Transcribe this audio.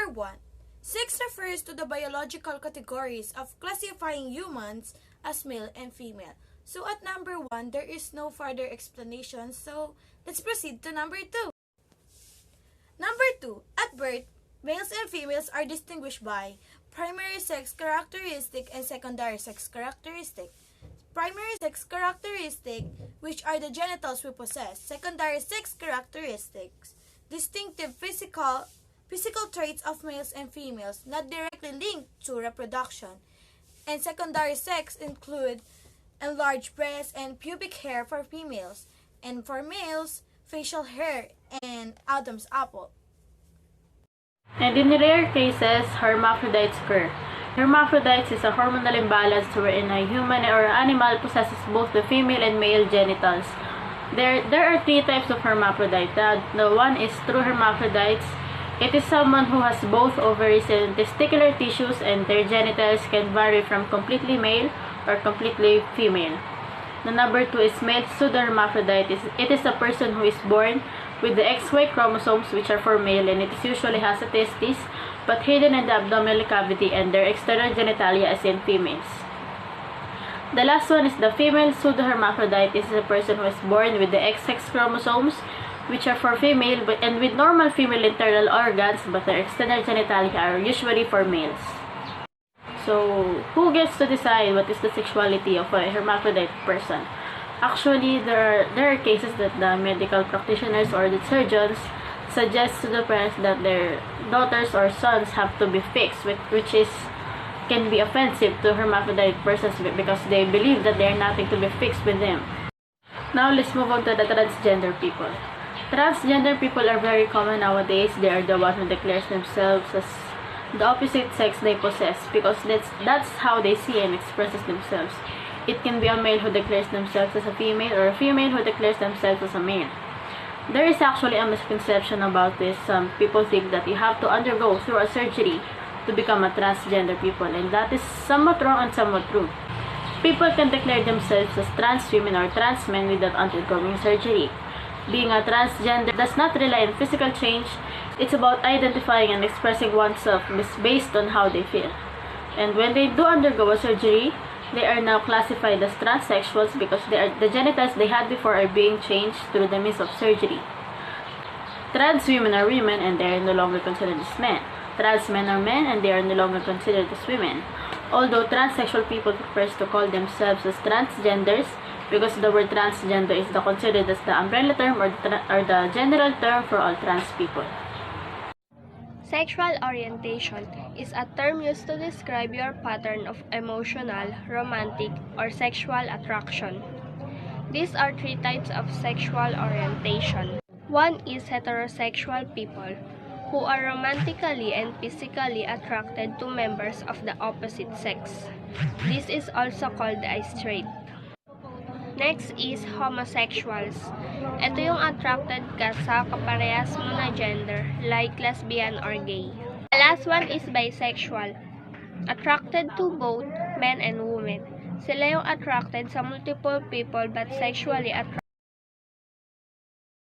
Number 1. Sex refers to the biological categories of classifying humans as male and female. So at number 1, there is no further explanation, so let's proceed to number 2. Number 2. At birth, males and females are distinguished by primary sex characteristic and secondary sex characteristic. Primary sex characteristic, which are the genitals we possess. Secondary sex characteristics, distinctive physical traits of males and females, not directly linked to reproduction. And secondary sex include enlarged breasts and pubic hair for females, and for males, facial hair and Adam's apple. And in rare cases, hermaphrodites occur. Hermaphrodites is a hormonal imbalance wherein a human or animal possesses both the female and male genitals. There are 3 types of hermaphrodite. The one is true hermaphrodites. It is someone who has both ovaries and testicular tissues, and their genitals can vary from completely male or completely female. The number 2 is male pseudohermaphrodite. It is a person who is born with the XY chromosomes, which are for male, and it usually has a testis but hidden in the abdominal cavity, and their external genitalia as in females. The last one is the female pseudohermaphrodite. This is a person who is born with the XX chromosomes, which are for female and with normal female internal organs, but their external genitalia are usually for males. So, who gets to decide what is the sexuality of a hermaphrodite person? Actually, there are cases that the medical practitioners or the surgeons suggest to the parents that their daughters or sons have to be fixed, which can be offensive to hermaphrodite persons because they believe that they are nothing to be fixed with them. Now, let's move on to the transgender people. Transgender people are very common nowadays. They are the one who declares themselves as the opposite sex they possess, because that's how they see and expresses themselves. It can be a male who declares themselves as a female, or a female who declares themselves as a male. There is actually a misconception about this. Some people think that you have to undergo through a surgery to become a transgender people, and that is somewhat wrong and somewhat true. People can declare themselves as trans women or trans men without undergoing surgery. Being a transgender does not rely on physical change. It's about identifying and expressing oneself based on how they feel. And when they do undergo a surgery, they are now classified as transsexuals because the genitals they had before are being changed through the means of surgery. Trans women are women and they are no longer considered as men. Trans men are men and they are no longer considered as women. Although transsexual people prefer to call themselves as transgenders, because the word transgender is considered as the umbrella term or the general term for all trans people. Sexual orientation is a term used to describe your pattern of emotional, romantic, or sexual attraction. These are 3 types of sexual orientation. One is heterosexual people, who are romantically and physically attracted to members of the opposite sex. This is also called a straight. Next is homosexuals. Ito yung attracted ka sa kaparehas mo na gender, like lesbian or gay. The last one is bisexual. Attracted to both men and women. Sila yung attracted sa multiple people but sexually attracted.